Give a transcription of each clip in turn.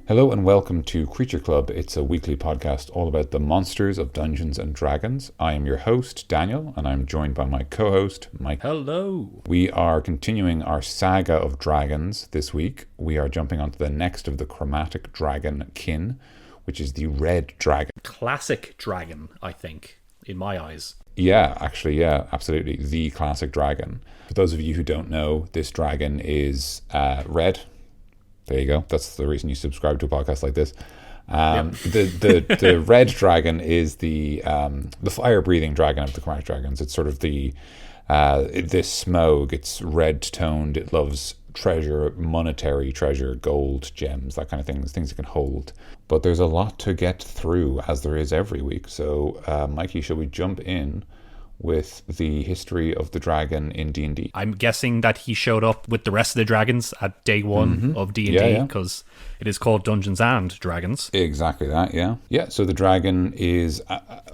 Hello and welcome to Creature Club. It's a weekly podcast all about the monsters of Dungeons and Dragons. I am your host, Daniel, and I'm joined by my co-host, Mike. Hello. We are continuing our saga of dragons this week. We are jumping onto the next of the chromatic dragon kin, which is the red dragon. Classic dragon, I think, in my eyes. Yeah, actually, yeah, absolutely. The classic dragon. For those of you who don't know, this dragon is red. There you go. That's the reason you subscribe to a podcast like this. The red dragon is the fire-breathing dragon of the chromatic dragons. It's sort of this smoke. It's red-toned. It loves treasure, monetary treasure, gold, gems, that kind of things it can hold. But there's a lot to get through, as there is every week. So, Mikey, shall we jump in with the history of the dragon in D&D? I'm guessing that he showed up with the rest of the dragons at day one of D&D, because it is called Dungeons and Dragons. Exactly that, yeah. Yeah, so the dragon is,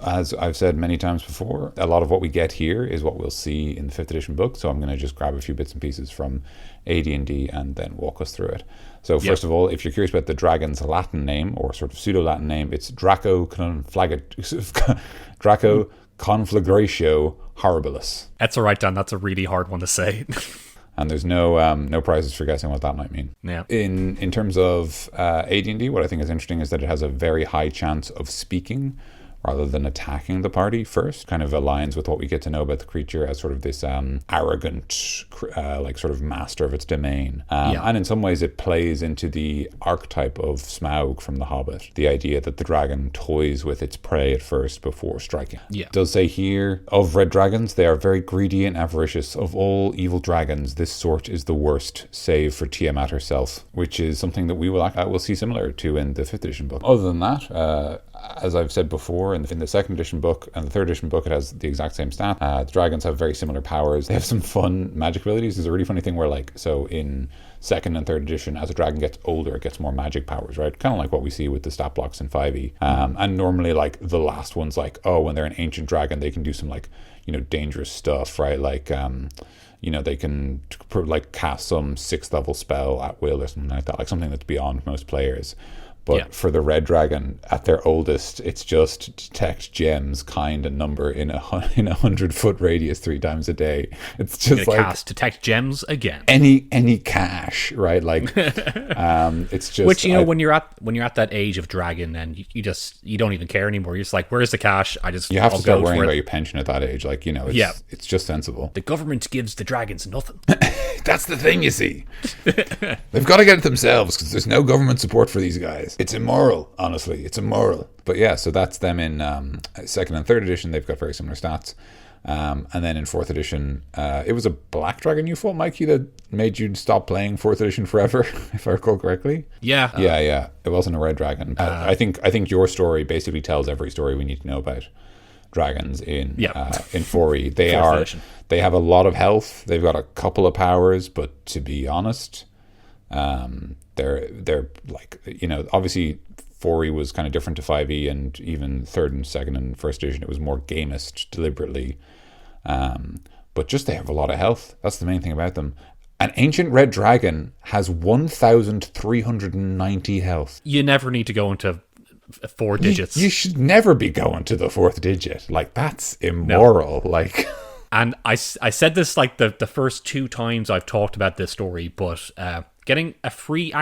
as I've said many times before, a lot of what we get here is what we'll see in the 5th edition book, so I'm going to just grab a few bits and pieces from AD&D and then walk us through it. So first of all, if you're curious about the dragon's Latin name, or sort of pseudo-Latin name, it's Draco Conflagratio Horribilis. That's all right, Dan. That's a really hard one to say. And there's no prizes for guessing what that might mean. Yeah. In terms of AD&D, what I think is interesting is that it has a very high chance of speaking rather than attacking the party first. Kind of aligns with what we get to know about the creature as sort of this arrogant, like sort of master of its domain. And in some ways it plays into the archetype of Smaug from The Hobbit. The idea that the dragon toys with its prey at first before striking. Yeah. It does say here, of red dragons, they are very greedy and avaricious. Of all evil dragons, this sort is the worst, save for Tiamat herself, which is something that we will see similar to in the 5th edition book. Other than that, as I've said before, in the 2nd edition book and the 3rd edition book, it has the exact same stat. The dragons have very similar powers. They have some fun magic abilities. There's a really funny thing where, so in 2nd and 3rd edition, as a dragon gets older, it gets more magic powers, right? Kind of like what we see with the stat blocks in 5e. And normally, the last one's when they're an ancient dragon, they can do some, dangerous stuff, right? They can, cast some 6th level spell at will or something like that, something that's beyond most players. But for the red dragon, at their oldest, it's just detect gems, kind, and number in a 100-foot radius 3 times a day. It's just cast detect gems again. Any cache, right? It's just which when you're at that age of dragon, and you don't even care anymore. You're just like, where's the cash? You have to start worrying about your pension at that age. It's just sensible. The government gives the dragons nothing. That's the thing, you see. They've got to get it themselves because there's no government support for these guys. It's immoral, honestly. It's immoral. But yeah, so that's them in 2nd and 3rd edition. They've got very similar stats. And then in 4th edition, it was a black dragon you fought, Mikey, that made you stop playing 4th edition forever, if I recall correcly. Yeah. Yeah. It wasn't a red dragon. I think your story basically tells every story we need to know about dragons in 4e. They have a lot of health. They've got a couple of powers, but to be honest, they're obviously 4e was kind of different to 5e, and even 3rd and 2nd and 1st edition it was more gamist deliberately. But just they have a lot of health. That's the main thing about them. An ancient red dragon has 1,390 health. You never need to go into 4 digits. You should never be going to the 4th digit. That's immoral. No. And I said this the first 2 times I've talked about this story, but getting a free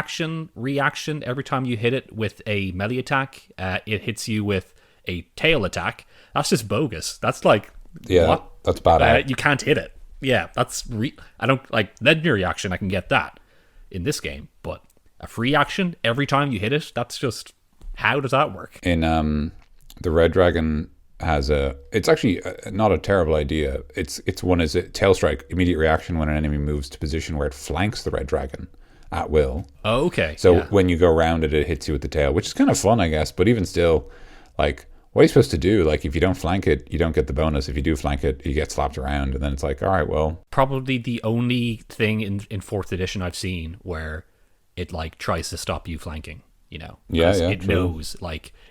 reaction every time you hit it with a melee attack, it hits you with a tail attack. That's just bogus. That's what? That's bad. You can't hit it. Yeah, that's I don't legendary action. I can get that in this game, but a free action every time you hit it. That's just, how does that work? In the red dragon it's actually not a terrible idea. It's one is a tail strike, immediate reaction when an enemy moves to position where it flanks the red dragon at will. Oh, okay. So when you go around it, it hits you with the tail, which is kind of fun, I guess. But even still, what are you supposed to do? If you don't flank it, you don't get the bonus. If you do flank it, you get slapped around, and then it's all right, well. Probably the only thing in 4th edition I've seen where it tries to stop you flanking. It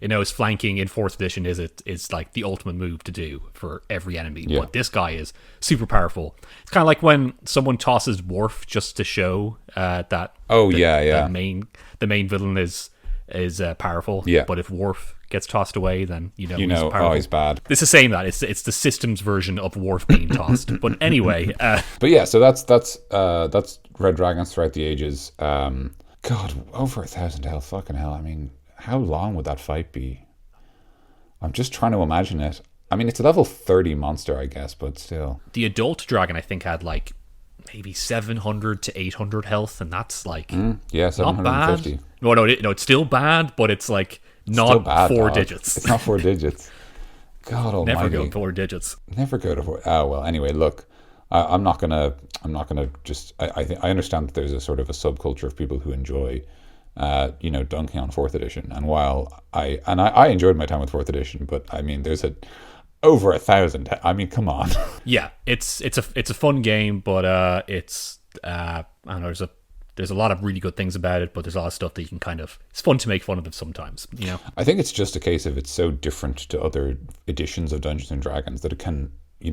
knows flanking in 4th edition is the ultimate move to do for every enemy. Yeah. But this guy is super powerful. It's kind of like when someone tosses Dwarf just to show that. The main villain is is powerful. Yeah. But if Worf gets tossed away, then he's oh, powerful. he's bad. It's the same that it's the systems version of Worf being tossed. But anyway, But yeah, so that's Red Dragons throughout the ages. God, over 1,000 health, fucking hell. I mean, how long would that fight be? I'm just trying to imagine it. I mean, it's a level 30 monster, I guess, but still. the adult dragon I think had like maybe 700 to 800 health, and that's like Yeah, not 750. bad. No, it's still bad, but it's like Still not bad, four dog. digits. It's not 4 digits. God almighty. Never go 4 digits. Never go to 4. Oh, well, anyway, look. I'm not gonna just. I understand that there's a sort of a subculture of people who enjoy, dunking on 4th edition. And while I enjoyed my time with 4th edition, but I mean, there's over 1,000. I mean, come on. Yeah, it's a fun game, but I don't know. There's a lot of really good things about it, but there's a lot of stuff that you can it's fun to make fun of them sometimes. I think it's just a case of it's so different to other editions of Dungeons and Dragons that it can,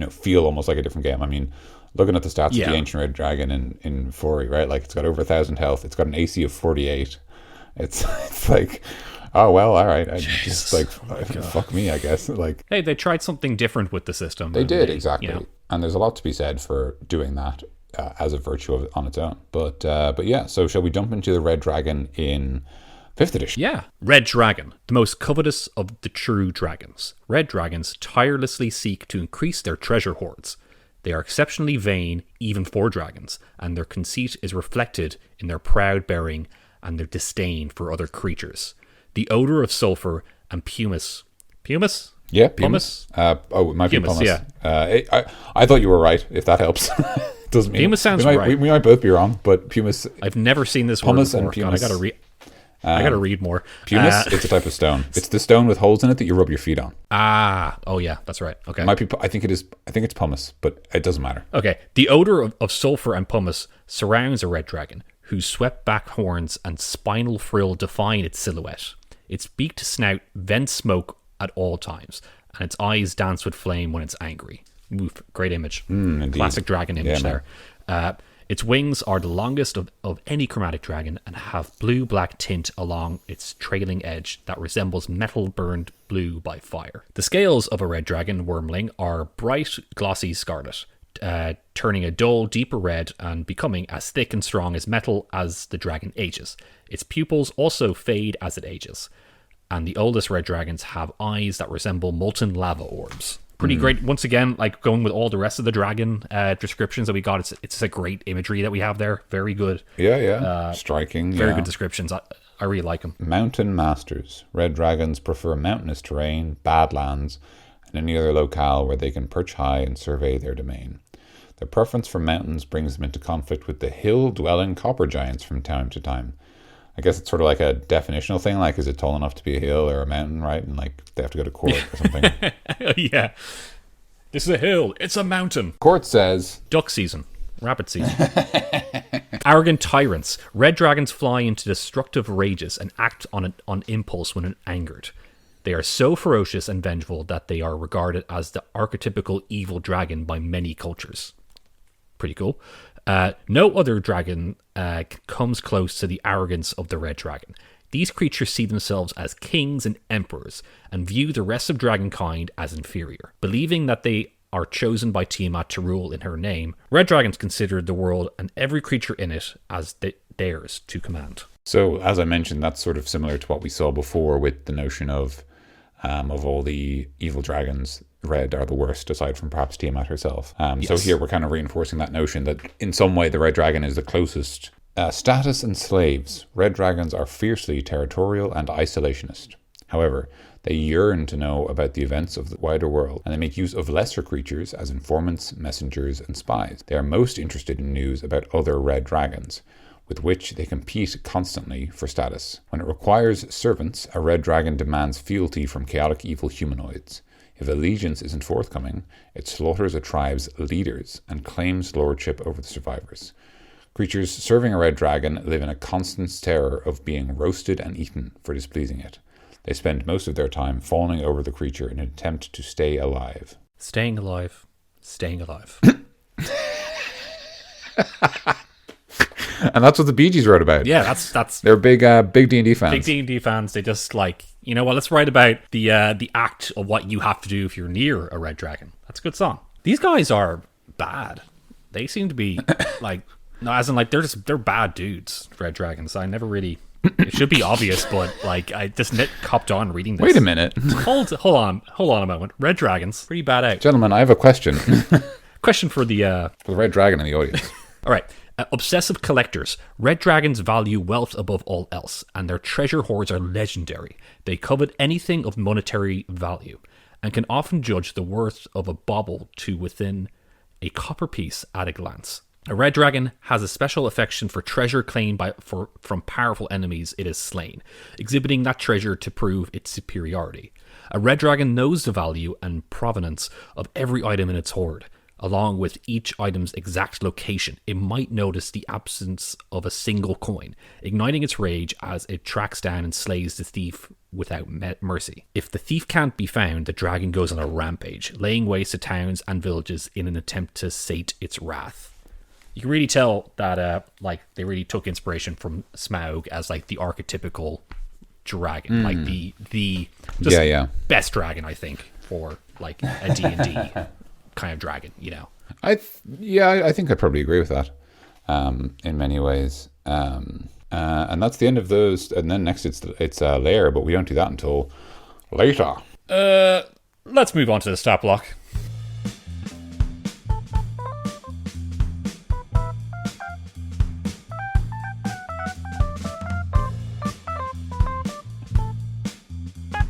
feel almost like a different game. I mean, looking at the stats of the Ancient Red Dragon in Fori, right? Like, it's got over 1,000 health. It's got an AC of 48. It's like, oh, well, all right. Just like, fuck me, I guess. Like, Hey, they tried something different with the system. they did, exactly. And there's a lot to be said for doing that as a virtue on its own. But yeah, so shall we jump into the Red Dragon in 5th edition? Yeah. Red Dragon, the most covetous of the true dragons. Red dragons tirelessly seek to increase their treasure hoards. They are exceptionally vain, even for dragons, and their conceit is reflected in their proud bearing and their disdain for other creatures. The odor of sulfur and pumice. Pumice? Yeah, Pumice? it might be Pumice, pumice. yeah. I thought you were right, if that helps. Doesn't mean Pumice sounds we might, right. We might both be wrong, but pumice. I've never seen this word Pumice before. and pumice. God, I gotta read more. Pumice, it's a type of stone. It's the stone with holes in it that you rub your feet on. Oh yeah, that's right. Okay. It might be. I think it is. I think it's pumice, but it doesn't matter. Okay. The odor of sulfur and pumice surrounds a red dragon, whose swept back horns and spinal frill define its silhouette. Its beaked snout vents smoke at all times, and its eyes dance with flame when it's angry. Oof, great image. Classic dragon image man. there. Its wings are the longest of any chromatic dragon and have blue-black tint along its trailing edge that resembles metal burned blue by fire. The scales of a red dragon wormling are bright, glossy scarlet, turning a dull, deeper red and becoming as thick and strong as metal as the dragon ages. Its pupils also fade as it ages, and the oldest red dragons have eyes that resemble molten lava orbs. Pretty great. Once again, like going with all the rest of the dragon descriptions that we got, it's a great imagery that we have there. Very good. Yeah. Striking. Very good descriptions. I really like them. Mountain masters. Red dragons prefer mountainous terrain, badlands, and any other locale where they can perch high and survey their domain. Their preference for mountains brings them into conflict with the hill-dwelling copper giants from time to time. I guess it's sort of like a definitional thing, like, is it tall enough to be a hill or a mountain, right? And like they have to go to court or something. Yeah. This is a hill. It's a mountain. Court says Duck season. Rabbit season. Arrogant tyrants. Red dragons fly into destructive rages and act on impulse when angered. They are so ferocious and vengeful that they are regarded as the archetypical evil dragon by many cultures. Pretty cool. No other dragon comes close to the arrogance of the red dragon. These creatures see themselves as kings and emperors and view the rest of dragonkind as inferior. Believing that they are chosen by Tiamat to rule in her name, red dragons consider the world and every creature in it as theirs to command. so. As I mentioned, that's sort of similar to what we saw before with the notion of all the evil dragons. Red are the worst, aside from perhaps Tiamat herself. Yes. So here we're kind of reinforcing that notion that in some way the red dragon is the closest. Status and slaves. Red dragons are fiercely territorial and isolationist. However, they yearn to know about the events of the wider world, and they make use of lesser creatures as informants, messengers, and spies. They are most interested in news about other red dragons, with which they compete constantly for status. When it requires servants, a red dragon demands fealty from chaotic evil humanoids. If allegiance isn't forthcoming, it slaughters a tribe's leaders and claims lordship over the survivors. Creatures serving a red dragon live in a constant terror of being roasted and eaten for displeasing it. They spend most of their time fawning over the creature in an attempt to stay alive. Staying alive. Staying alive. And that's what the Bee Gees wrote about. Yeah, that's They're big D&D fans. big D&D fans. They just like, you know what? Let's write about the act of what you have to do if you're near a red dragon. That's a good song. These guys are bad. They seem to be like, no, as in like they're bad dudes. Red dragons. I never really. It should be obvious, but like I just copped on reading this. Wait a minute. Hold on a moment. Red dragons, pretty bad out. Gentlemen, I have a question. Question for the Red Dragon in the audience. All right. Obsessive collectors. Red dragons value wealth above all else, and their treasure hoards are legendary. They covet anything of monetary value, and can often judge the worth of a bauble to within a copper piece at a glance. A red dragon has a special affection for treasure claimed from powerful enemies it has slain, exhibiting that treasure to prove its superiority. A red dragon knows the value and provenance of every item in its hoard, along with each item's exact location. It might notice the absence of a single coin, igniting its rage as it tracks down and slays the thief without mercy. If the thief can't be found, the dragon goes on a rampage, laying waste to towns and villages in an attempt to sate its wrath. You can really tell that like they really took inspiration from Smaug as like the archetypical dragon, like the just best dragon, I think, for like a D&D kind of dragon, you know. I think I'd probably agree with that in many ways. And that's the end of those. And then next it's lair, but we don't do that until later. Let's move on to the stat block.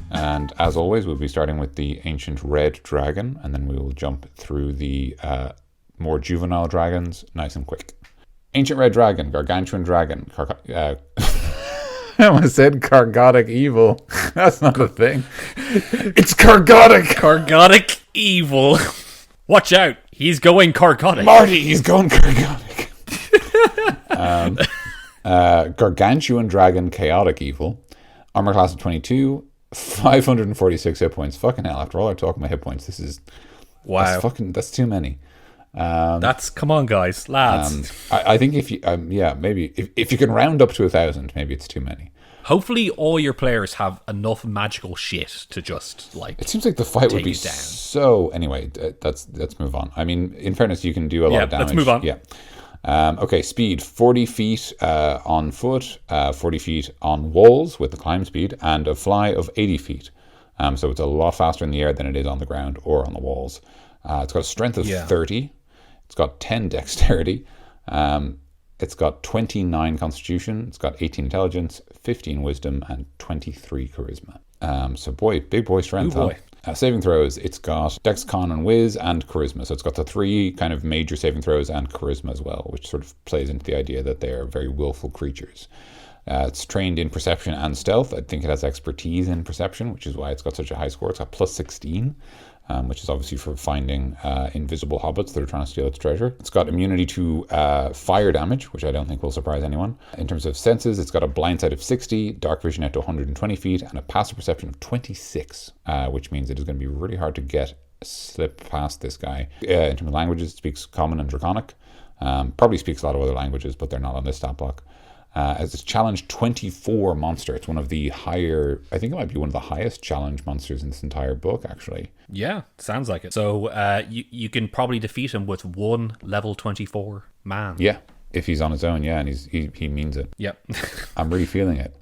And as always, we'll be starting with the ancient red dragon, and then we will jump through the more juvenile dragons nice and quick. Ancient red dragon, gargantuan dragon. I almost said Cargotic evil. That's not a thing. It's Cargotic. Cargotic evil. Watch out. He's going Cargotic. Marty, he's going Cargotic. Gargantuan dragon, chaotic evil. Armor class of 22. 546 hit points. Fucking hell, after all our talk about hit points, this is... Wow. That's too many. Come on, guys, lads. I think if you, maybe if you can round up to 1,000, maybe it's too many. Hopefully, all your players have enough magical shit to just like. It seems like the fight would be so. Anyway, let's move on. I mean, in fairness, you can do a lot of damage. Let's move on. Yeah. Okay, speed 40 feet on foot, 40 feet on walls with the climb speed, and a fly of 80 feet. So it's a lot faster in the air than it is on the ground or on the walls. It's got a strength of 30. It's got 10 dexterity. It's got 29 constitution. It's got 18 intelligence, 15 wisdom, and 23 charisma. So big boy strength. Ooh, boy. Saving throws, it's got Dex, Con, and Wiz, and Charisma. So it's got the 3 kind of major saving throws and Charisma as well, which sort of plays into the idea that they're very willful creatures. It's trained in Perception and Stealth. I think it has expertise in Perception, which is why it's got such a high score. It's got plus 16, which is obviously for finding invisible hobbits that are trying to steal its treasure. It's got immunity to fire damage, which I don't think will surprise anyone. In terms of senses, it's got a blind sight of 60, dark vision out to 120 feet, and a passive perception of 26, which means it is going to be really hard to slip past this guy. In terms of languages, it speaks Common and Draconic. Probably speaks a lot of other languages, but they're not on this stat block. As it's challenge 24 monster. It's one of the higher, I think it might be one of the highest challenge monsters in this entire book, actually. Yeah, sounds like it. So you can probably defeat him with one level 24 man. Yeah, if he's on his own, yeah, and he means it. Yep. I'm really feeling it.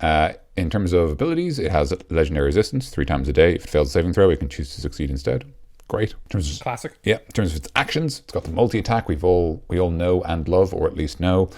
In terms of abilities, it has legendary resistance 3 times a day. If it fails a saving throw, it can choose to succeed instead. Great. In terms of, classic. Yeah, in terms of its actions, it's got the multi-attack we all know and love, or at least know.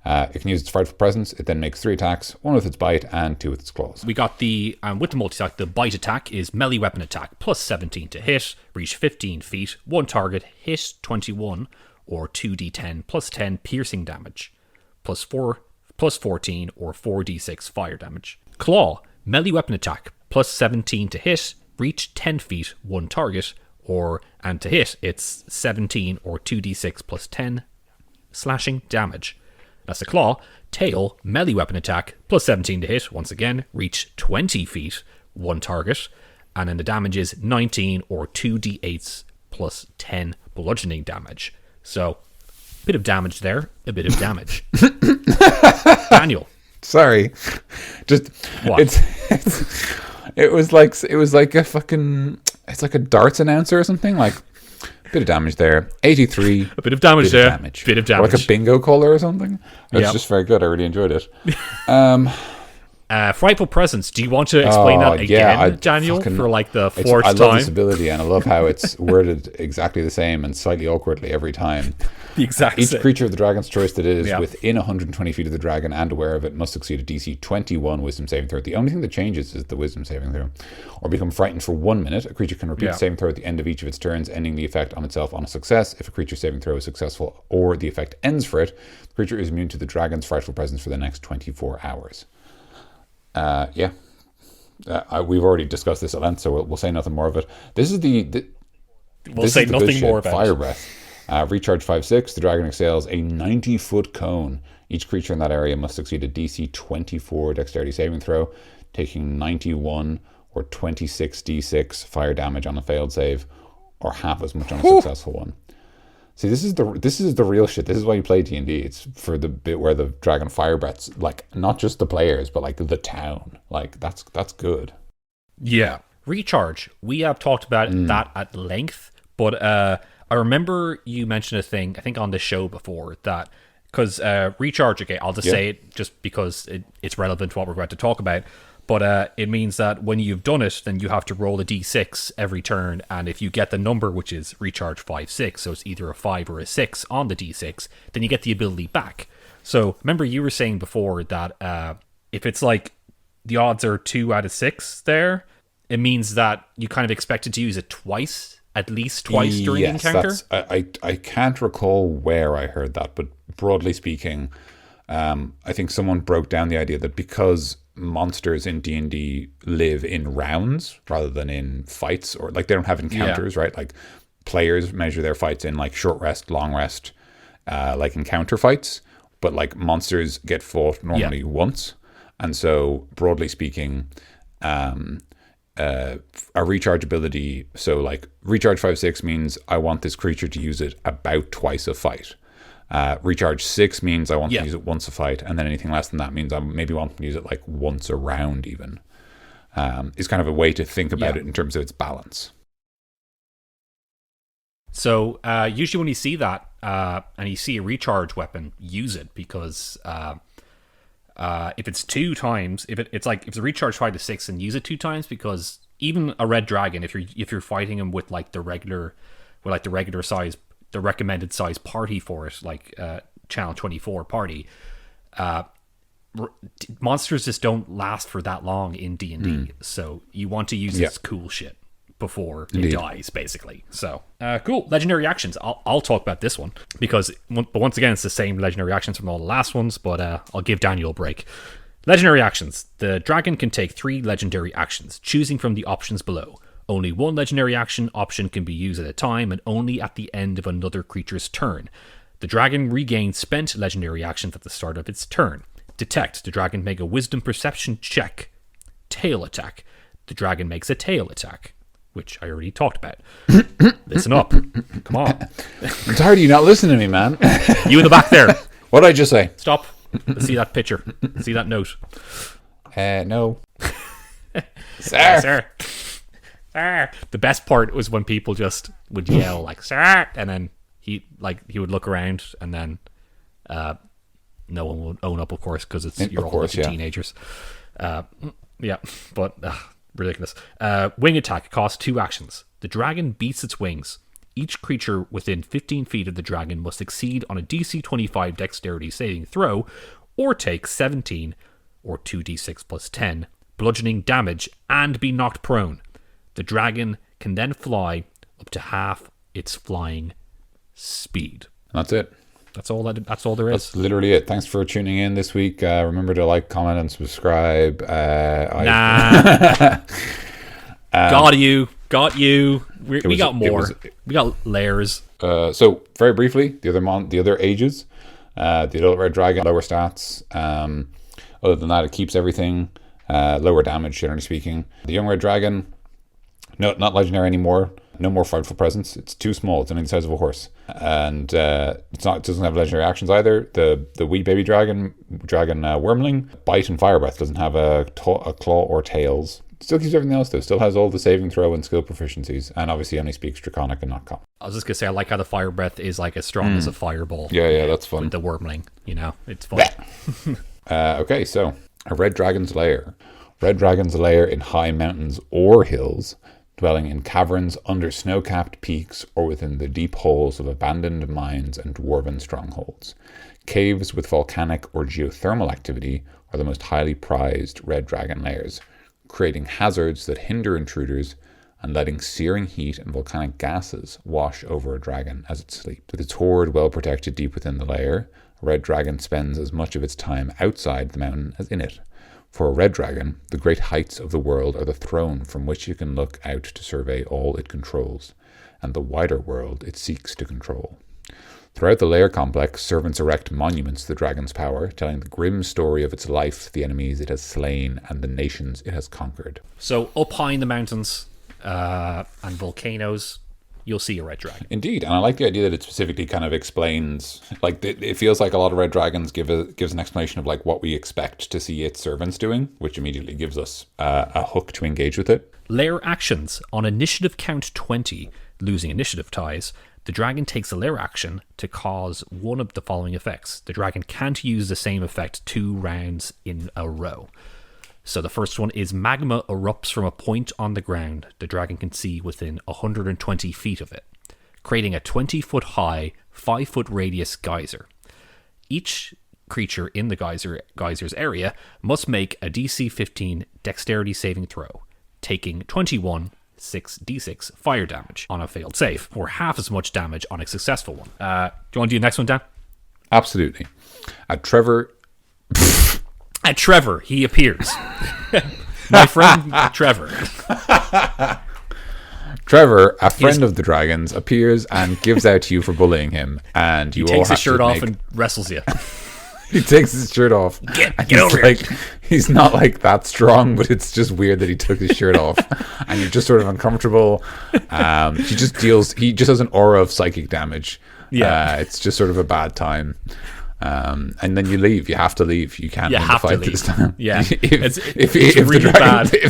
It can use its frightful presence. It then makes 3 attacks, 1 with its bite and 2 with its claws. We got the, with the multi-attack, the bite attack is melee weapon attack, plus 17 to hit, reach 15 feet, 1 target, hit 21, or 2d10, plus 10 piercing damage, plus 14, or 4d6 fire damage. Claw, melee weapon attack, plus 17 to hit, reach 10 feet, 1 target, and to hit, it's 17 or 2d6 plus 10 slashing damage. That's the claw. Tail, melee weapon attack, plus 17 to hit. Once again, reach 20 feet, 1 target. And then the damage is 19 or 2d8s plus 10 bludgeoning damage. So, a bit of damage there, a bit of damage. Daniel. Sorry. Just What? it was like a fucking, it's like a darts announcer or something. Like, bit of damage there. 83. A bit of damage there. Bit of Or damage. like a bingo caller or something. It's just very good. I really enjoyed it. Frightful Presence. Do you want to explain that again, Daniel, for like the fourth time? I love this ability, and I love how it's worded exactly the same and slightly awkwardly every time. The exact Each same. creature of the dragon's choice that is within 120 feet of the dragon and aware of it must succeed a DC 21 wisdom saving throw. The only thing that changes is the wisdom saving throw. Or become frightened for 1 minute. A creature can repeat the saving throw at the end of each of its turns, ending the effect on itself on a success. If a creature saving throw is successful or the effect ends for it, the creature is immune to the dragon's frightful presence for the next 24 hours. We've already discussed this at length, so we'll say nothing more of it. This is We'll say nothing more about Fire Breath. Recharge 5/6. The dragon exhales a 90-foot cone. Each creature in that area must succeed a DC 24 dexterity saving throw, taking 91 or 26 d6 fire damage on a failed save, or half as much on a successful one. See, this is the real shit. This is why you play D&D. It's for the bit where the dragon fire breaths, like, not just the players, but like the town. Like, that's good. Yeah. Recharge. We have talked about that at length, but I remember you mentioned a thing, I think on this show before, that because recharge, okay, I'll just say it just because it's relevant to what we're about to talk about, but it means that when you've done it, then you have to roll a d6 every turn, and if you get the number, which is recharge 5/6, so it's either a 5 or a 6 on the d6, then you get the ability back. So remember you were saying before that if it's like the odds are 2 out of 6 there, it means that you kind of expected to use it twice, at least twice during the encounter? I can't recall where I heard that, but broadly speaking, I think someone broke down the idea that because monsters in D&D live in rounds rather than in fights, or like they don't have encounters, right? Like players measure their fights in like short rest, long rest, like encounter fights, but like monsters get fought normally once. And so broadly speaking, a recharge ability, so like recharge 5/6 means I want this creature to use it about twice a fight. Recharge 6 means I want to use it once a fight, and then anything less than that means I maybe want to use it like once a round even. It's kind of a way to think about it in terms of its balance. So usually when you see that and you see a recharge weapon, use it, because if it's 2 times, if it's a recharge 5/6, and use it 2 times, because even a red dragon, if you're fighting him with like the regular size, the recommended size party for it, like channel 24 party, monsters just don't last for that long in D&D. So you want to use this cool shit before it dies, basically. So cool. Legendary actions. I'll talk about this one because, but once again, it's the same legendary actions from all the last ones, but I'll give Daniel a break. Legendary actions. The dragon can take 3 legendary actions, choosing from the options below. Only 1 legendary action option can be used at a time, and only at the end of another creature's turn. The dragon regains spent legendary actions at the start of its turn. Detect. The dragon make a wisdom perception check. Tail attack. The dragon makes a tail attack, which I already talked about. Listen up. Come on. I'm tired of you not listening to me, man. You in the back there. What did I just say? Stop. Let's see that picture. See that note. No. Sir. Sir. Sir. The best part was when people just would yell like "Sir," and then he would look around, and then no one would own up, of course, because you're all a bunch of teenagers. But ridiculous. Wing attack costs 2 actions. The dragon beats its wings. Each creature within 15 feet of the dragon must succeed on a DC 25 dexterity saving throw, or take 17 or 2d6 plus 10 bludgeoning damage and be knocked prone. The dragon can then fly up to half its flying speed. That's it. That's all there is. That's literally it. Thanks for tuning in this week. Remember to like, comment, and subscribe. Got you. We got more. We got layers. So very briefly, the other ages. The adult red dragon, lower stats. Other than that, it keeps everything. Lower damage, generally speaking. The young red dragon, no, not legendary anymore. No more frightful presence. It's too small. It's only the size of a horse, and it doesn't have legendary actions either. The wee baby dragon wormling, bite and fire breath, doesn't have a claw or tails. Still keeps everything else though. Still has all the saving throw and skill proficiencies, and obviously only speaks Draconic and not Common. I was just gonna say, I like how the fire breath is like as strong as a fireball. Yeah, that's fun. With the wormling, it's fun. Okay, so a red dragon's lair. Red dragon's lair in high mountains or hills, dwelling in caverns under snow-capped peaks or within the deep holes of abandoned mines and dwarven strongholds. Caves with volcanic or geothermal activity are the most highly prized red dragon lairs, creating hazards that hinder intruders and letting searing heat and volcanic gases wash over a dragon as it sleeps. With its hoard well protected deep within the lair, a red dragon spends as much of its time outside the mountain as in it. For a red dragon, the great heights of the world are the throne from which it can look out to survey all it controls, and the wider world it seeks to control. Throughout the lair complex, servants erect monuments to the dragon's power, telling the grim story of its life, the enemies it has slain, and the nations it has conquered. So up high in the mountains and volcanoes, you'll see a red dragon. Indeed, and I like the idea that it specifically kind of explains, like, it feels like a lot of red dragons gives an explanation of like what we expect to see its servants doing, which immediately gives us a hook to engage with it. Lair actions. On initiative count 20, losing initiative ties, the dragon takes a lair action to cause one of the following effects. The dragon can't use the same effect 2 rounds in a row. So the first one is magma erupts from a point on the ground the dragon can see within 120 feet of it, creating a 20-foot high, 5-foot radius geyser. Each creature in the geyser's area must make a DC 15 dexterity saving throw, taking 6d6 fire damage on a failed save, or half as much damage on a successful one. Do you want to do the next one, Dan? Absolutely. Trevor, he appears. My friend Trevor. Trevor, a friend of the dragon's, appears and gives out to you for bullying him, and he takes his shirt off and wrestles you. He takes his shirt off. Get over here. He's not like that strong, but it's just weird that he took his shirt off, and you're just sort of uncomfortable. He just has an aura of psychic damage. Yeah, it's just sort of a bad time. And then you leave. You have to leave. You can't win the fight this time. Yeah, if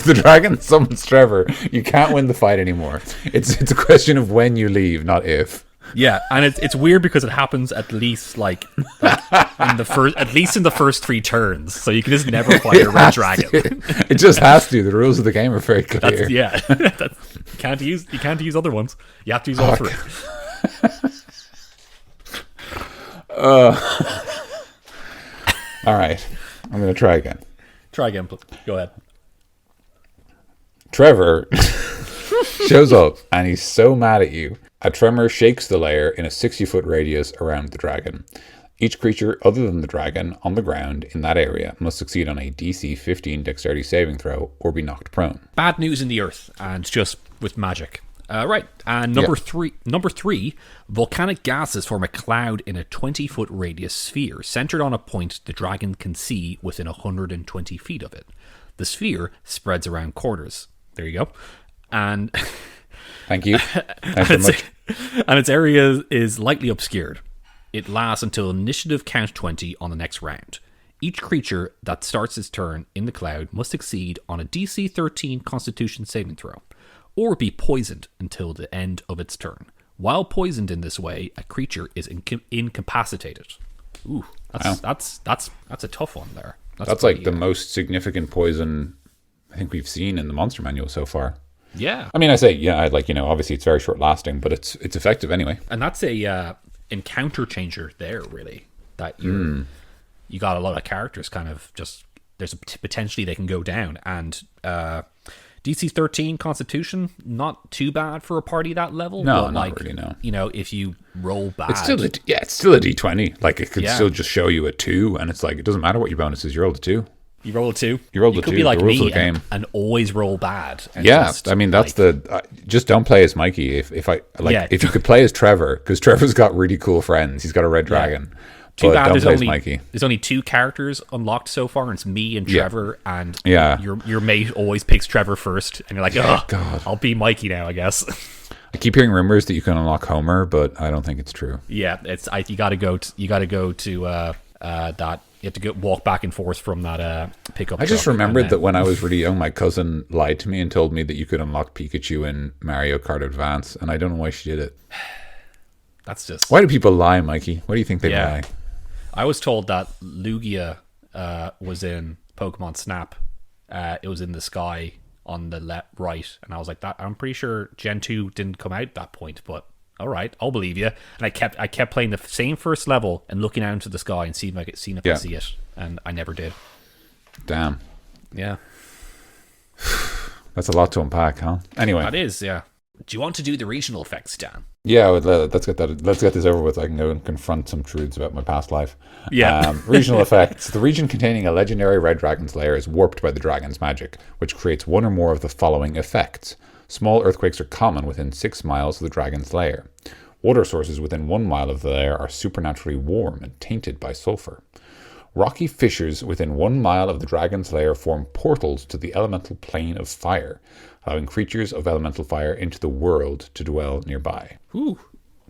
the dragon summons Trevor, you can't win the fight anymore. It's a question of when you leave, not if. Yeah, and it's weird because it happens at least like in the first 3 turns, so you can just never fight a red dragon. It just has to. The rules of the game are very clear. You can't use other ones. You have to use all 3. All right, I'm going to try again. Try again, please. Go ahead. Trevor shows up, and he's so mad at you. A tremor shakes the lair in a 60-foot radius around the dragon. Each creature other than the dragon on the ground in that area must succeed on a DC 15 dexterity saving throw or be knocked prone. Bad news in the earth, and just with magic. Right, and number three, volcanic gases form a cloud in a 20-foot radius sphere centered on a point the dragon can see within 120 feet of it. The sphere spreads around quarters. There you go. And thank you. Thanks very much. And its area is lightly obscured. It lasts until initiative count 20 on the next round. Each creature that starts its turn in the cloud must succeed on a DC 13 Constitution saving throw, or be poisoned until the end of its turn. While poisoned in this way, a creature is incapacitated. Ooh, that's a tough one there. That's like the most significant poison I think we've seen in the monster manual so far. Yeah. I mean, I say, yeah, obviously it's very short lasting, but it's effective anyway. And that's a encounter changer there, really. That you got a lot of characters kind of just, there's potentially they can go down. And DC 13 Constitution, not too bad for a party that level. No, but not really, no. You know, if you roll bad. It's still a D20. Like, it could still just show you a 2, and it's like, it doesn't matter what your bonus is, you rolled a 2. You roll a 2? You rolled a 2. Could be like me game. And always roll bad. Yeah, I mean, that's just don't play as Mikey. If you could play as Trevor, because Trevor's got really cool friends. He's got a red dragon. Too bad Mikey. There's only 2 characters unlocked so far, and it's me and Trevor, and yeah. your mate always picks Trevor first, and you're like, oh, God. I'll be Mikey now, I guess. I keep hearing rumors that you can unlock Homer, but I don't think it's true. Yeah, you got to go to that. You have to walk back and forth from that pickup. I just remembered that when I was really young, my cousin lied to me and told me that you could unlock Pikachu in Mario Kart Advance, and I don't know why she did it. That's just... Why do people lie, Mikey? Why do you think they lie? I was told that Lugia was in Pokemon Snap. It was in the sky on the right, and I was like, "That I'm pretty sure Gen 2 didn't come out at that point, but all right, I'll believe you." And I kept playing the same first level and looking out into the sky and seeing if I see it, and I never did. Damn. Yeah. That's a lot to unpack, huh? Anyway. That is, yeah. Do you want to do the regional effects, Dan? Yeah, let's get that. Let's get this over with. I can go and confront some truths about my past life. Yeah. Regional effects. The region containing a legendary red dragon's lair is warped by the dragon's magic, which creates one or more of the following effects. Small earthquakes are common within 6 miles of the dragon's lair. Water sources within 1 mile of the lair are supernaturally warm and tainted by sulfur. Rocky fissures within 1 mile of the dragon's lair form portals to the elemental plane of fire, allowing creatures of elemental fire into the world to dwell nearby. Ooh,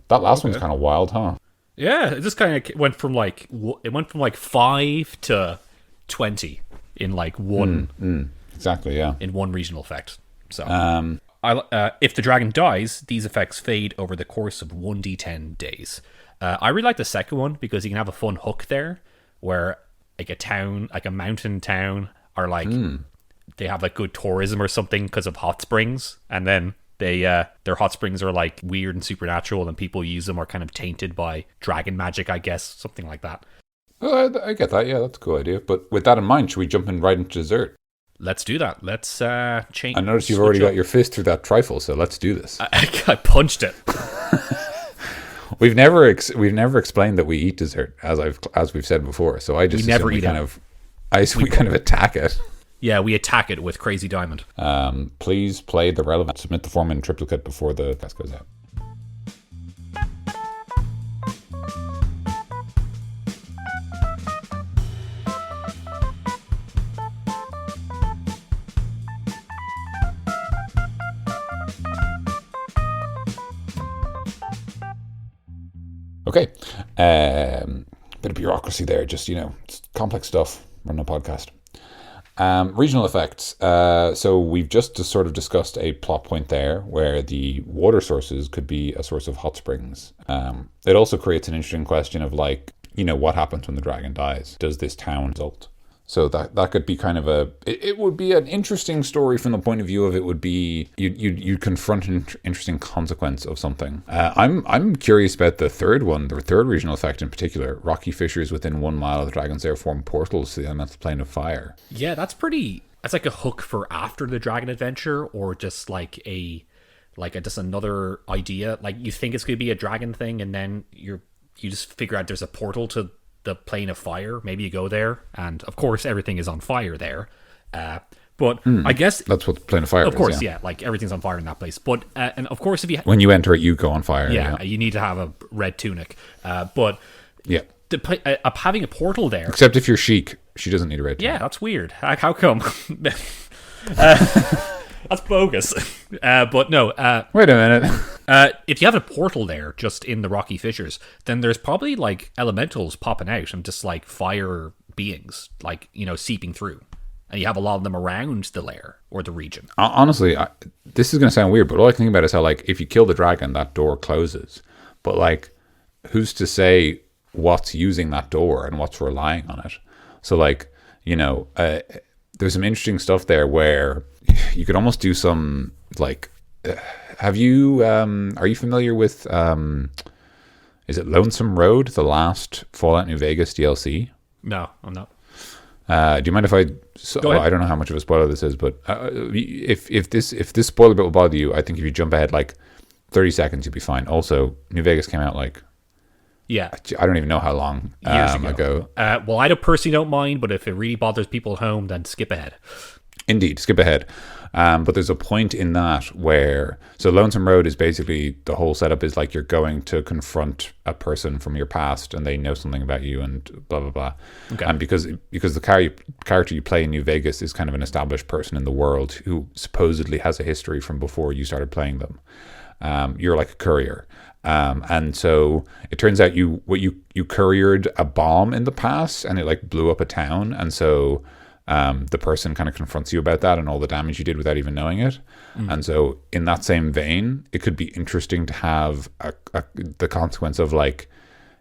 that last one's kind of wild, huh? Yeah, it just kind of went from like 5 to 20 in like one. Exactly, yeah. In one regional effect. So, if the dragon dies, these effects fade over the course of 1d10 days. I really like the second one because you can have a fun hook there, where like a town, like a mountain town, are like they have like good tourism or something because of hot springs, and then their hot springs are like weird and supernatural, and people use them are kind of tainted by dragon magic, I guess, something like that. I get that. Yeah, that's a cool idea. But with that in mind, should we jump in right into dessert? Let's do that. Let's change. I noticed you've already got your fist through that trifle, so let's do this. I punched it. We've never explained that we eat dessert, as we've said before. So I just we never eat we kind of attack it. Yeah, we attack it with Crazy Diamond. Please play the relevant. Submit the form in triplicate before the test goes out. Okay. Bit of bureaucracy there, just, it's complex stuff, running a podcast. Regional effects. So we've just sort of discussed a plot point there where the water sources could be a source of hot springs. It also creates an interesting question of what happens when the dragon dies? Does this town result? So that could be kind of it would be an interesting story from the point of view of it would be you confront an interesting consequence of something. I'm curious about the third one, the third regional effect in particular. Rocky fissures within 1 mile of the dragon's lair form portals to the elemental plane of fire. Yeah, that's like a hook for after the dragon adventure, or just like just another idea. Like you think it's going to be a dragon thing, and then you just figure out there's a portal to the plane of fire. Maybe you go there, and of course everything is on fire there. But I guess that's what the plane of fire is. Of course, yeah, like everything's on fire in that place. But and of course, when you enter it, you go on fire. Yeah, you need to have a red tunic. But yeah, having a portal there. Except if you're Sheik, she doesn't need a red tunic. Yeah, that's weird. How come? That's bogus. But no. Wait a minute. If you have a portal there, just in the rocky fissures, then there's probably like elementals popping out and just like fire beings, like, seeping through. And you have a lot of them around the lair or the region. Honestly, this is going to sound weird, but all I think about is how, if you kill the dragon, that door closes. But, who's to say what's using that door and what's relying on it? So, there's some interesting stuff there where you could almost do some are you familiar with is it Lonesome Road, the last Fallout New Vegas DLC? No, I'm not. Do you mind if I I don't know how much of a spoiler this is, but if this spoiler bit will bother you, I think if you jump ahead 30 seconds you'll be fine. Also, New Vegas came out yeah, I don't even know how long years ago. Well, I personally don't mind, but if it really bothers people at home, then skip ahead. Indeed, skip ahead. But there's a point in that where... So Lonesome Road is basically... The whole setup is you're going to confront a person from your past and they know something about you and blah, blah, blah. Okay. And because the character you play in New Vegas is kind of an established person in the world who supposedly has a history from before you started playing them. You're like a courier. And so it turns out you couriered a bomb in the past, and it like blew up a town. And so the person kind of confronts you about that and all the damage you did without even knowing it. And so in that same vein, it could be interesting to have the consequence of like,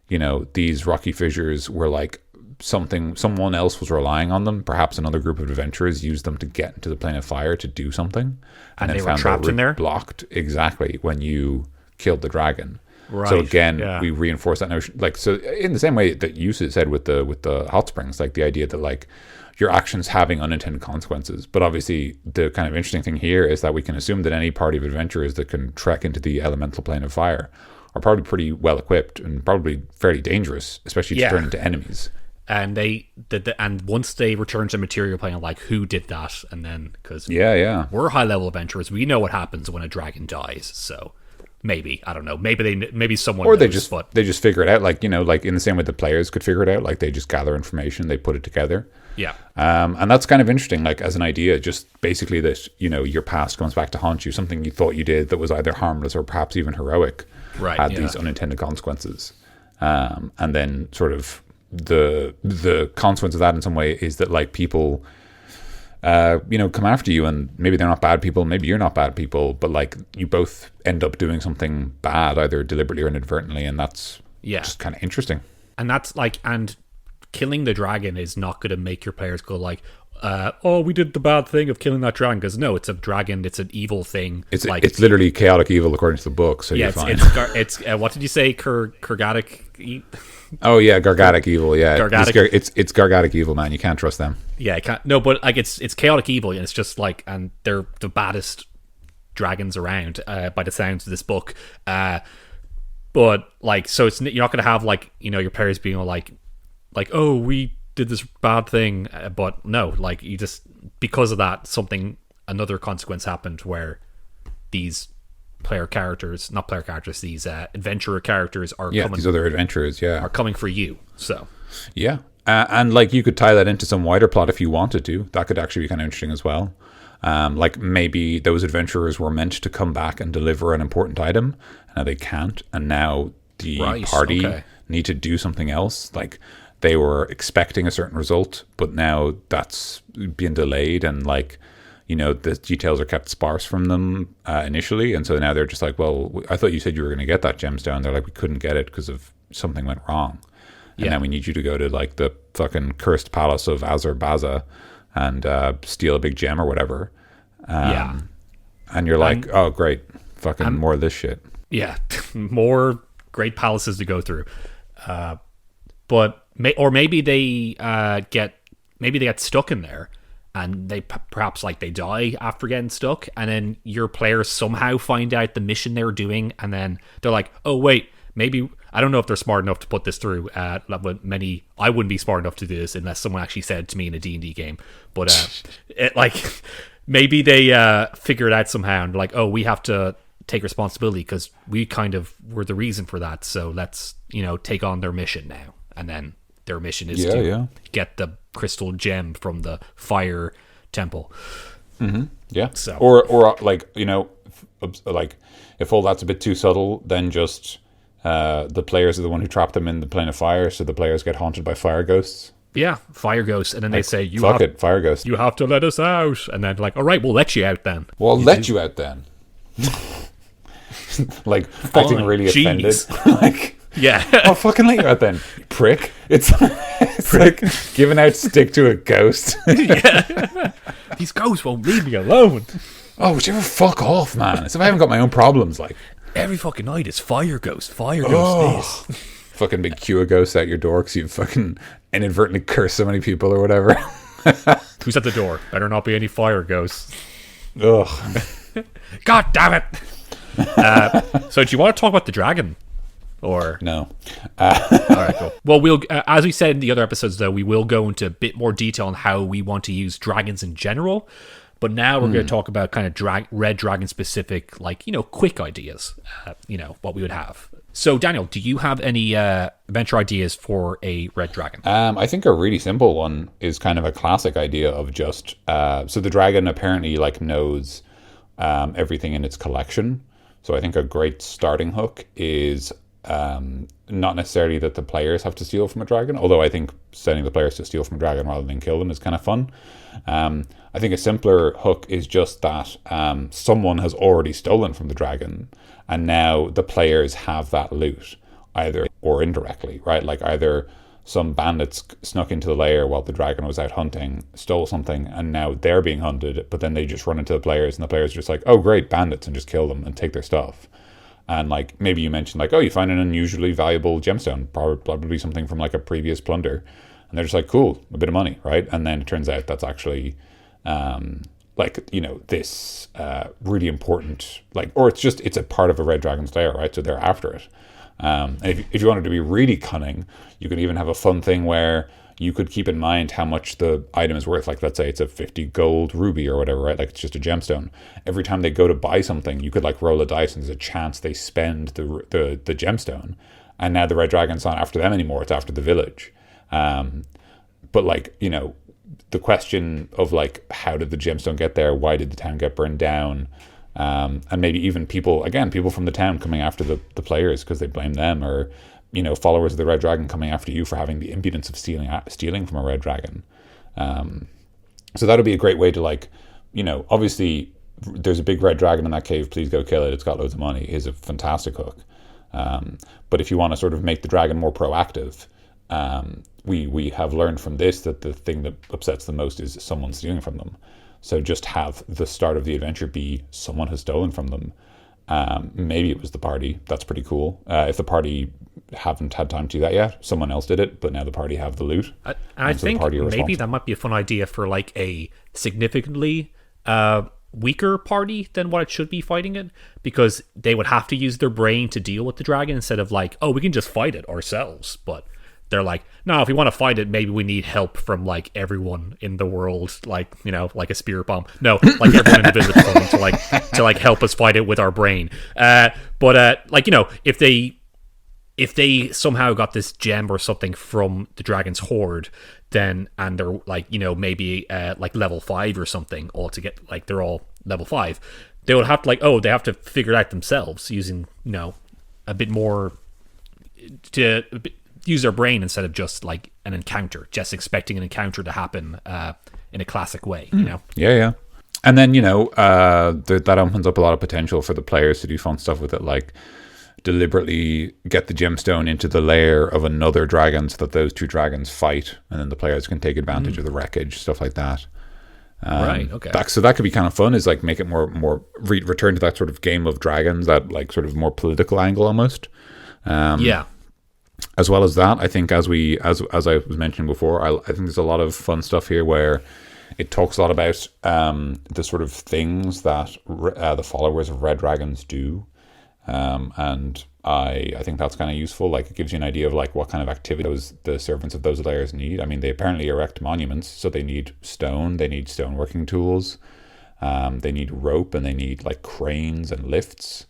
you know, these rocky fissures were like someone else was relying on them. Perhaps another group of adventurers used them to get into the plane of fire to do something, and they were trapped in there, blocked exactly when you killed the dragon. Right. So again, we reinforce that notion, like, so in the same way that you said with the hot springs, like the idea that like your actions having unintended consequences. But obviously the kind of interesting thing here is that we can assume that any party of adventurers that can trek into the elemental plane of fire are probably pretty well equipped and probably fairly dangerous, especially to turn into enemies. And and once they return to material plane, like, who did that? And then, because we're high level adventurers, we know what happens when a dragon dies. So maybe, I don't know, maybe someone or knows, they just figure it out, like, you know, like in the same way the players could figure it out, like they just gather information, they put it together. And that's kind of interesting, like as an idea, just basically that, you know, your past comes back to haunt you. Something you thought you did that was either harmless or perhaps even heroic had these unintended consequences. And then sort of the consequence of that in some way is that like people you know, come after you, and maybe they're not bad people, maybe you're not bad people, but like you both end up doing something bad, either deliberately or inadvertently, and that's just kind of interesting. And that's like, and killing the dragon is not going to make your players go like, oh, we did the bad thing of killing that dragon, because no, it's a dragon, it's an evil thing. It's like, it's literally chaotic evil according to the book, so you're fine. It's what did you say, Kurgatic? Oh yeah, Gargatic evil. Yeah, Gargatic. It's Gargatic evil, man. You can't trust them. Yeah, I can't. No, but like it's chaotic evil, and it's just like, and they're the baddest dragons around by the sounds of this book. But like, so it's, you're not going to have like, you know, your players being all like, oh, we did this bad thing, but no, like you just, because of that, another consequence happened where these these adventurer characters are coming. These other adventurers, are coming for you. So and like you could tie that into some wider plot if you wanted to. That could actually be kind of interesting as well. Like maybe those adventurers were meant to come back and deliver an important item, and now they can't, and now the party need to do something else. Like they were expecting a certain result, but now that's being delayed, and like, you know, the details are kept sparse from them initially, and so now they're just like, well, I thought you said you were going to get that gemstone. They're like, we couldn't get it because of something went wrong, and now we need you to go to like the fucking cursed palace of Azur-Baza and steal a big gem or whatever. And you're like, oh great, fucking more of this shit. More great palaces to go through. But maybe they get stuck in there, and they perhaps like they die after getting stuck, and then your players somehow find out the mission they're doing, and then they're like, oh wait, maybe, I don't know if they're smart enough to put this through. I wouldn't be smart enough to do this unless someone actually said it to me in a D&D game. But maybe they figure it out somehow, and like, oh, we have to take responsibility because we kind of were the reason for that. So let's, you know, take on their mission now. And then their mission is to get the crystal gem from the fire temple. Mm-hmm. Yeah. So, or like, you know, like if all that's a bit too subtle, then just the players are the one who trapped them in the plane of fire, so the players get haunted by fire ghosts. Yeah, fire ghosts, and then they say, fire ghost. You have to let us out. And then like, all right, we'll let you out then. Well, I'll let you out then. Like, acting really offended. Like, I'll fucking let you out then, you prick. It's like giving out stick to a ghost. These ghosts won't leave me alone. Oh, would you ever fuck off, man? As if I haven't got my own problems. Like, every fucking night is fire ghost this. Fucking big queue of ghosts at your door because you fucking inadvertently curse so many people or whatever. Who's at the door? Better not be any fire ghosts. Ugh. God damn it. So do you want to talk about the dragon? Or no? All right, cool. Well, we'll as we said in the other episodes, though, we will go into a bit more detail on how we want to use dragons in general. But now we're going to talk about kind of red dragon specific, like, you know, quick ideas. You know, what we would have. So, Daniel, do you have any adventure ideas for a red dragon? I think a really simple one is kind of a classic idea of just so the dragon apparently like knows everything in its collection. So I think a great starting hook is not necessarily that the players have to steal from a dragon, although I think sending the players to steal from a dragon rather than kill them is kind of fun. I think a simpler hook is just that someone has already stolen from the dragon, and now the players have that loot, either or indirectly, right? Like either some bandits snuck into the lair while the dragon was out hunting, stole something, and now they're being hunted, but then they just run into the players, and the players are just like, oh great, bandits, and just kill them and take their stuff. And like maybe you mentioned like, oh, you find an unusually valuable gemstone, probably something from like a previous plunder, and they're just like, cool, a bit of money, right? And then it turns out that's actually like, you know, this really important, like, or it's a part of a red dragon's lair, right? So they're after it. And if you wanted to be really cunning, you could even have a fun thing where you could keep in mind how much the item is worth. Like, let's say it's a 50 gold ruby or whatever, right? Like, it's just a gemstone. Every time they go to buy something, you could like roll a dice and there's a chance they spend the gemstone. And now the red dragon's not after them anymore, it's after the village. But like, you know, the question of like, how did the gemstone get there? Why did the town get burned down? And maybe even people from the town coming after the players because they blame them, or, you know, followers of the red dragon coming after you for having the impudence of stealing from a red dragon. So that'll be a great way to, like, you know, obviously there's a big red dragon in that cave, please go kill it, it's got loads of money, is a fantastic hook. But if you want to sort of make the dragon more proactive, we have learned from this that the thing that upsets them most is someone stealing from them. So just have the start of the adventure be someone has stolen from them. Maybe it was the party. That's pretty cool. If the party haven't had time to do that yet, someone else did it, but now the party have the loot. I think maybe that might be a fun idea for like a significantly weaker party than what it should be fighting it, because they would have to use their brain to deal with the dragon instead of like, oh, we can just fight it ourselves. But they're like, no, if we want to fight it, maybe we need help from like everyone in the world, like, you know, like a spirit bomb. No, like everyone in the village to like help us fight it with our brain. But like, you know, if they somehow got this gem or something from the dragon's hoard, then, and they're like, you know, maybe like level 5 or something all to get, like, they're all level 5, they would have to like, oh, they have to figure it out themselves using, you know, a bit more to use their brain instead of just like an encounter, just expecting an encounter to happen in a classic way, you know? Yeah. And then, you know, that opens up a lot of potential for the players to do fun stuff with it, like deliberately get the gemstone into the lair of another dragon so that those two dragons fight, and then the players can take advantage of the wreckage, stuff like that. Right, okay. So that could be kind of fun, is like make it more return to that sort of Game of Dragons, that like sort of more political angle almost. Yeah. As well as that, I think as I was mentioning before, I think there's a lot of fun stuff here where it talks a lot about the sort of things that the followers of red dragons do, and I think that's kind of useful. Like, it gives you an idea of like what kind of activity the servants of those lairs need. I mean, they apparently erect monuments, so they need stone, they need stoneworking tools, they need rope, and they need like cranes and lifts.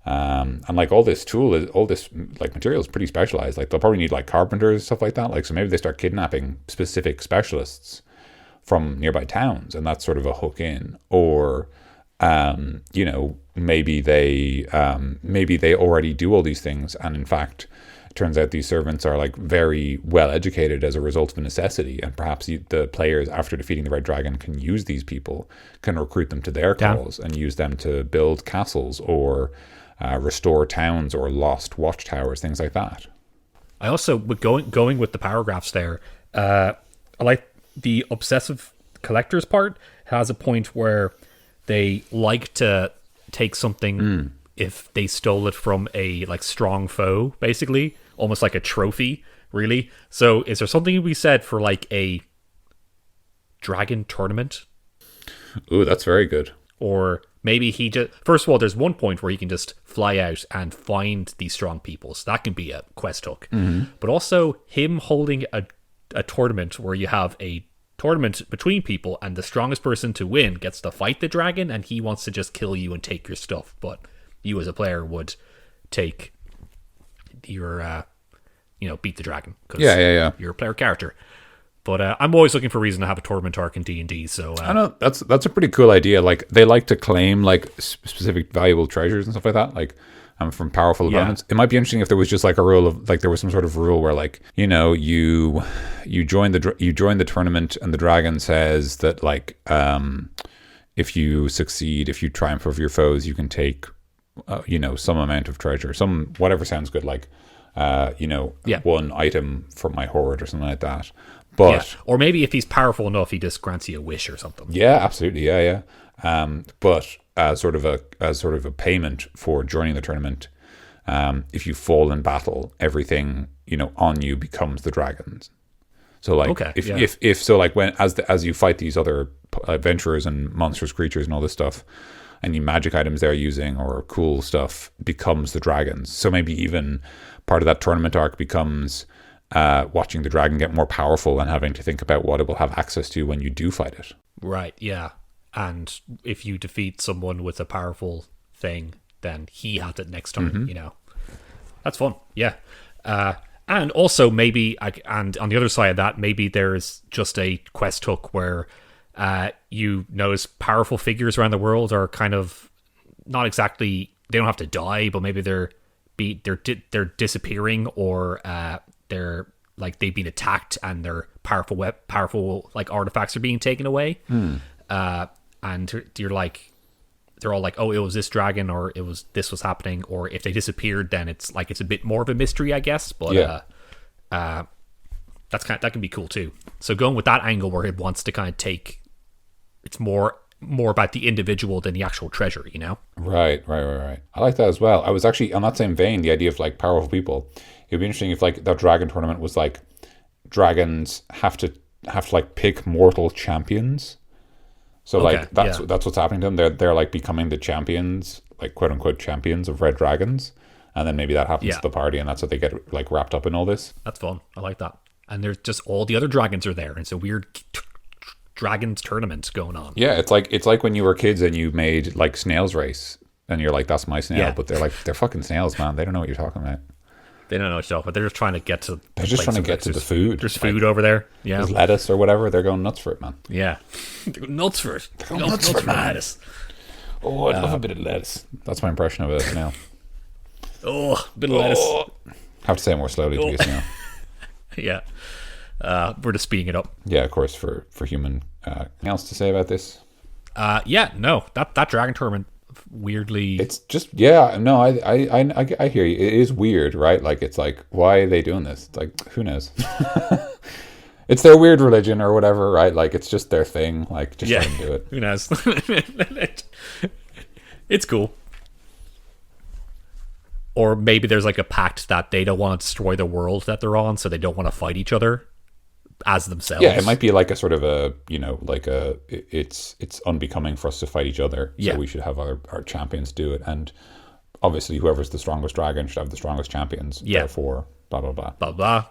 And like all this like material is pretty specialized. Like, they'll probably need like carpenters, stuff like that. Like, so maybe they start kidnapping specific specialists from nearby towns, and that's sort of a hook in. Or you know, maybe they already do all these things, and in fact it turns out these servants are like very well educated as a result of a necessity, and perhaps the players, after defeating the red dragon, can use these people, can recruit them to their cause, and use them to build castles or restore towns or lost watchtowers, things like that. I also, with going with the paragraphs there, I like the obsessive collectors part. Has a point where they like to take something if they stole it from a like strong foe, basically, almost like a trophy, really. So is there something to be said for like a dragon tournament? Ooh, that's very good. Or maybe he just, first of all, there's one point where he can just fly out and find these strong people, so that can be a quest hook. But also him holding a tournament where you have a tournament between people, and the strongest person to win gets to fight the dragon, and he wants to just kill you and take your stuff, but you as a player would take your beat the dragon because you're a player character. But I'm always looking for a reason to have a tournament arc in D&D. So I know that's a pretty cool idea. Like they like to claim like specific valuable treasures and stuff like that. Like from powerful opponents. It might be interesting if there was just like a rule of like there was some sort of rule where like you join the tournament and the dragon says that like if you succeed, if you triumph over your foes, you can take some amount of treasure, some whatever sounds good, like one item from my hoard or something like that. But or maybe if he's powerful enough, he just grants you a wish or something. Yeah, absolutely. Yeah. But as sort of a payment for joining the tournament, if you fall in battle, everything on you becomes the dragon's. So like if so like when as you fight these other adventurers and monstrous creatures and all this stuff, any magic items they're using or cool stuff becomes the dragon's. So maybe even part of that tournament arc becomes watching the dragon get more powerful and having to think about what it will have access to when you do fight it. Right, yeah. And if you defeat someone with a powerful thing, then he has it next time, That's fun, yeah. And also maybe, and on the other side of that, maybe there's just a quest hook where you notice powerful figures around the world are kind of not exactly, they don't have to die, but maybe they're disappearing, or they're like they've been attacked and their powerful like artifacts are being taken away. And you're like, they're all like, oh, it was this dragon, or this was happening, or if they disappeared, then it's a bit more of a mystery, I guess. But that can be cool too. So going with that angle where it wants to kind of take, it's more about the individual than the actual treasure, Right. I like that as well. I was actually on that same vein, the idea of like powerful people. It'd be interesting if like that dragon tournament was like dragons have to like pick mortal champions. So like that's what's happening to them. They're like becoming the champions, like quote unquote champions of red dragons, and then maybe that happens to the party, and that's how they get like wrapped up in all this. That's fun. I like that. And there's just all the other dragons are there, and it's a weird dragons tournament going on. Yeah, it's like when you were kids and you made like snails race, and you're like, that's my snail, but they're fucking snails, man. They don't know what you're talking about. They don't know what you're talking about. They're just trying to get to. They're just trying to get to the food. There's food over there. Yeah, there's lettuce or whatever. They're going nuts for it, man. Yeah, they're going nuts for it. They're going nuts for lettuce. Oh, I love a bit of lettuce. That's my impression of a snail. Oh, a bit of lettuce. Have to say it more slowly to be a snail. Yeah, we're just speeding it up. Yeah, of course. For human. Anything else to say about this? No. That dragon tournament. Weirdly, it's just I hear you. It is weird, right? Like it's like, why are they doing this? It's like, who knows? It's their weird religion or whatever, right? Like it's just their thing. Like just let them do it. Who knows? It's cool. Or maybe there's like a pact that they don't want to destroy the world that they're on, so they don't want to fight each other as themselves. Yeah, it might be like a sort of a, it's unbecoming for us to fight each other. So we should have our champions do it. And obviously whoever's the strongest dragon should have the strongest champions. Yeah. Therefore, blah, blah, blah. Blah, blah.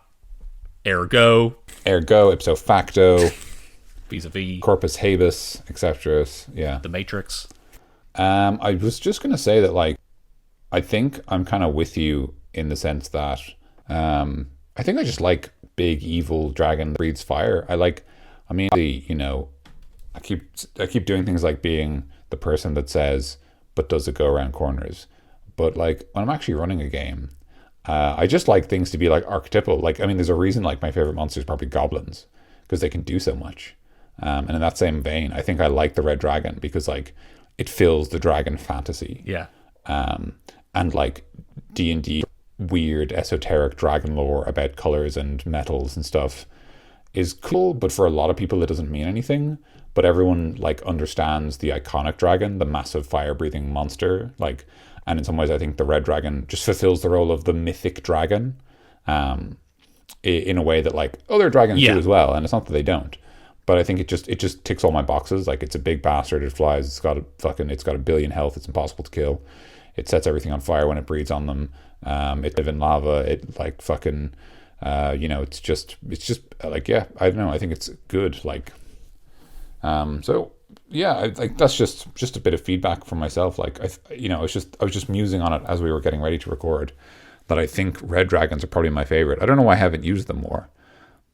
Ergo, ipso facto. Vis-a-vis. Corpus habeas, etc. Yeah. The Matrix. I was just going to say that, like, I think I'm kind of with you in the sense that I think I just like big evil dragon that breathes fire. I keep doing things like being the person that says, but does it go around corners? But like when I'm actually running a game, I just like things to be like archetypal. Like, I mean, there's a reason like my favorite monster is probably goblins, because they can do so much. And in that same vein, I think I like the red dragon because like it fills the dragon fantasy. Yeah. And like D&D weird esoteric dragon lore about colors and metals and stuff is cool, but for a lot of people it doesn't mean anything. But everyone like understands the iconic dragon, the massive fire breathing monster, like, and in some ways I think the red dragon just fulfills the role of the mythic dragon in a way that like other dragons do as well, and it's not that they don't, but I think it just ticks all my boxes. Like, it's a big bastard, it flies, it's got a billion health, it's impossible to kill, it sets everything on fire when it breathes on them. It lives in lava. It like fucking, it's just like, yeah, I don't know. I think it's good. Like, so yeah, like that's just a bit of feedback from myself. Like, I was just musing on it as we were getting ready to record, that I think red dragons are probably my favorite. I don't know why I haven't used them more,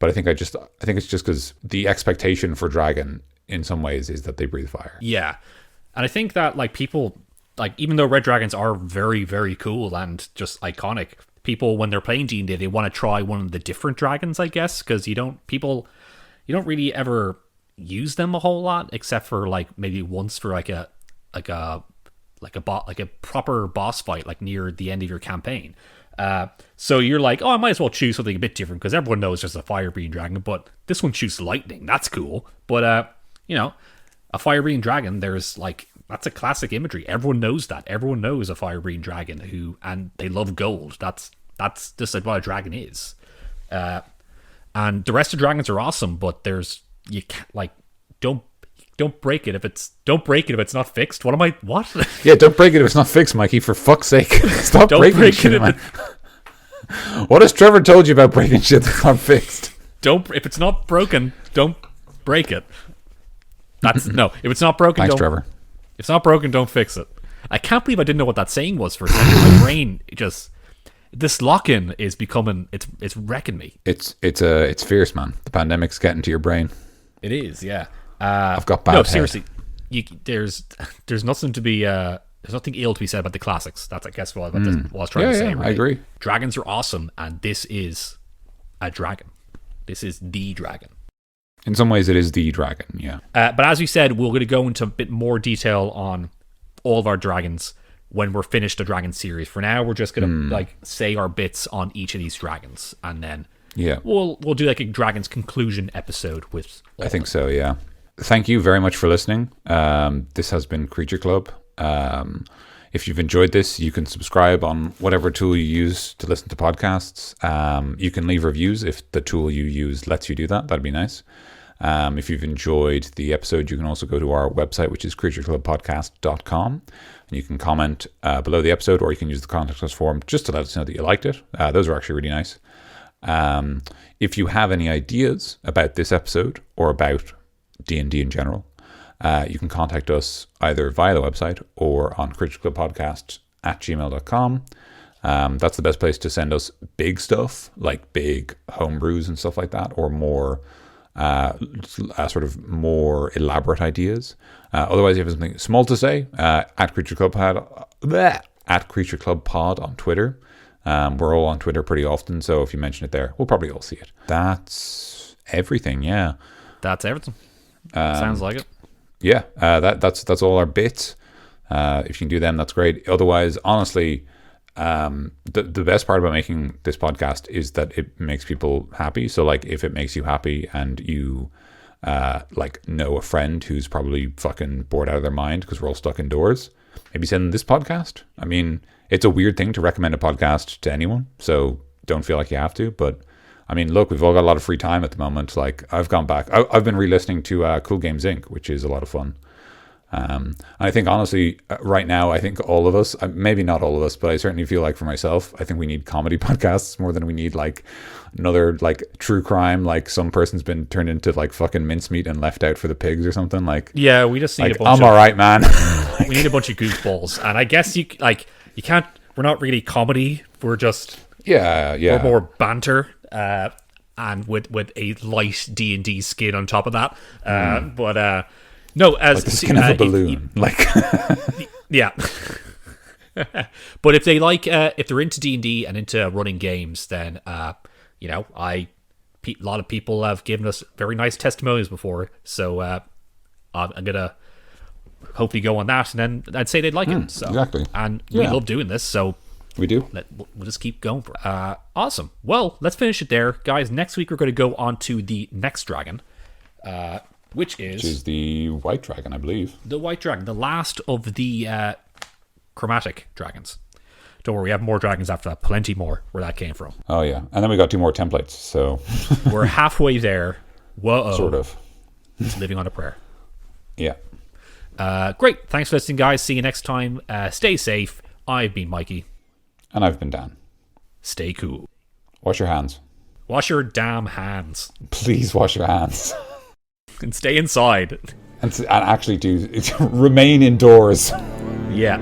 But I think it's just because the expectation for dragon in some ways is that they breathe fire. Yeah. And I think that like people, like even though red dragons are very, very cool and just iconic, people when they're playing D&D, they want to try one of the different dragons, I guess, because you don't really ever use them a whole lot, except for like maybe once for like a proper boss fight, like near the end of your campaign. So you're like, oh, I might as well choose something a bit different because everyone knows there's a fire-breathing dragon, but this one shoots lightning. That's cool. But a fire-breathing dragon, that's a classic imagery. Everyone knows that. Everyone knows a fire-breathing dragon and they love gold. That's just what a dragon is. And the rest of dragons are awesome, but you can't don't break it if it's not fixed. What? Yeah, don't break it if it's not fixed, Mikey. For fuck's sake, stop breaking shit, man. What has Trevor told you about breaking shit that's not fixed? If it's not broken, don't break it. If it's not broken, Thanks, Trevor. If it's not broken, don't fix it. I can't believe I didn't know what that saying was for a second. My brain this lock-in is becoming it's wrecking me. It's fierce, man. The pandemic's getting to your brain. It is, yeah. I've got bad. No, head. seriously, there's nothing to be there's nothing ill to be said about the classics. That's I guess what I was trying to say. Yeah, really. I agree. Dragons are awesome, and this is a dragon. This is the dragon. In some ways, it is the dragon. Yeah. But as we said, we're going to go into a bit more detail on all of our dragons when we're finished the dragon series. For now, we're just going to say our bits on each of these dragons, and then we'll do like a dragon's conclusion episode with. I think so. Yeah. Thank you very much for listening. This has been Creature Club. If you've enjoyed this, you can subscribe on whatever tool you use to listen to podcasts. You can leave reviews if the tool you use lets you do that. That'd be nice. If you've enjoyed the episode, you can also go to our website, which is creatureclubpodcast.com. And you can comment below the episode, or you can use the contact us form just to let us know that you liked it. Those are actually really nice. If you have any ideas about this episode or about D&D in general, you can contact us either via the website or on creatureclubpodcast@gmail.com. That's the best place to send us big stuff, like big homebrews and stuff like that, or more sort of more elaborate ideas. Otherwise, if you have something small to say, at Creature Club Pod on Twitter. We're all on Twitter pretty often, so if you mention it there, we'll probably all see it. That's everything, yeah. That's everything. Sounds like it. Yeah, that's all our bits. If you can do them, that's great. Otherwise, honestly, the best part about making this podcast is that it makes people happy. So like if it makes you happy and you know a friend who's probably fucking bored out of their mind because we're all stuck indoors, maybe send them this podcast. I mean, it's a weird thing to recommend a podcast to anyone, so don't feel like you have to. But I mean, look, we've all got a lot of free time at the moment. Like I've gone back, I've been re-listening to Cool Games Inc., which is a lot of fun. I think honestly, right now, I think all of us, maybe not all of us, but I certainly feel like for myself, I think we need comedy podcasts more than we need like another like true crime, like some person's been turned into like fucking mincemeat and left out for the pigs or something. Like, yeah, we just need like, a bunch I'm all right, man. We need a bunch of goofballs, and I guess you can't. We're not really comedy. We're just we're more banter. And with a light D&D skin on top of that, but no, as like the skin of a balloon, yeah. But if they if they're into D&D and into running games, then a lot of people have given us very nice testimonials before. So I'm gonna hopefully go on that, and then I'd say they'd like it. So exactly, and we love doing this, so. We do. We'll just keep going for it. Awesome. Well, let's finish it there. Guys, next week we're going to go on to the next dragon, which is the white dragon, I believe. The white dragon, the last of the chromatic dragons. Don't worry, we have more dragons after that. Plenty more where that came from. Oh, yeah. And then we got 2 more templates, so... We're halfway there. Whoa. Sort of. Living on a prayer. Yeah. Great. Thanks for listening, guys. See you next time. Stay safe. I've been Mikey. And I've been Dan. Stay cool. Wash your hands. Wash your damn hands. Please wash your hands. And stay inside. And actually remain indoors. Yeah.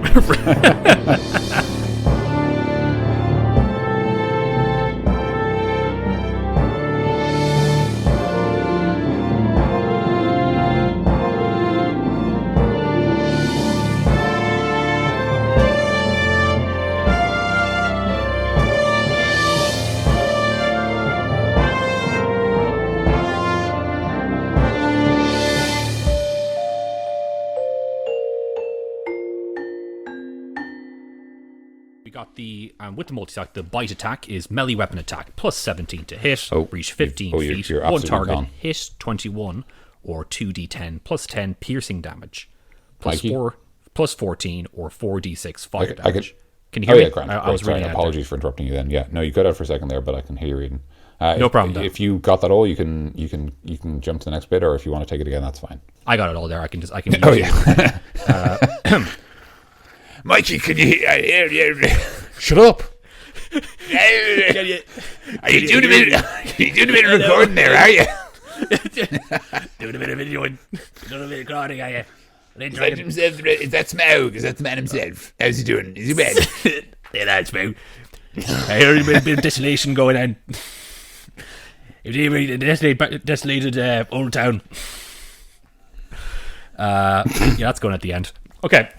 with the multi-attack, the bite attack is melee weapon attack plus 17 to hit, reach 15 feet, you're one absolutely target, gone. hit 21 or 2d10 plus 10 piercing damage, Mikey? 4 plus 14 or 4d6 fire I damage. could. Can you hear me? Grant. I was sorry, reading out apologies for interrupting you. Then, yeah, no, you cut out for a second there, but I can hear you reading. No problem. If you got that all, you can jump to the next bit, or if you want to take it again, that's fine. I got it all there. I can. Oh yeah. Mikey, can you hear? Shut up. Are you doing a bit of recording there? Are you? Doing a bit of videoing. Doing a bit of recording. Are you? Is that Smaug? Is that the man himself? How's he doing? Is he bad? Yeah, that's Smaug. I heard a bit of desolation going on. It was a desolated old town. Yeah, that's going at the end. Okay.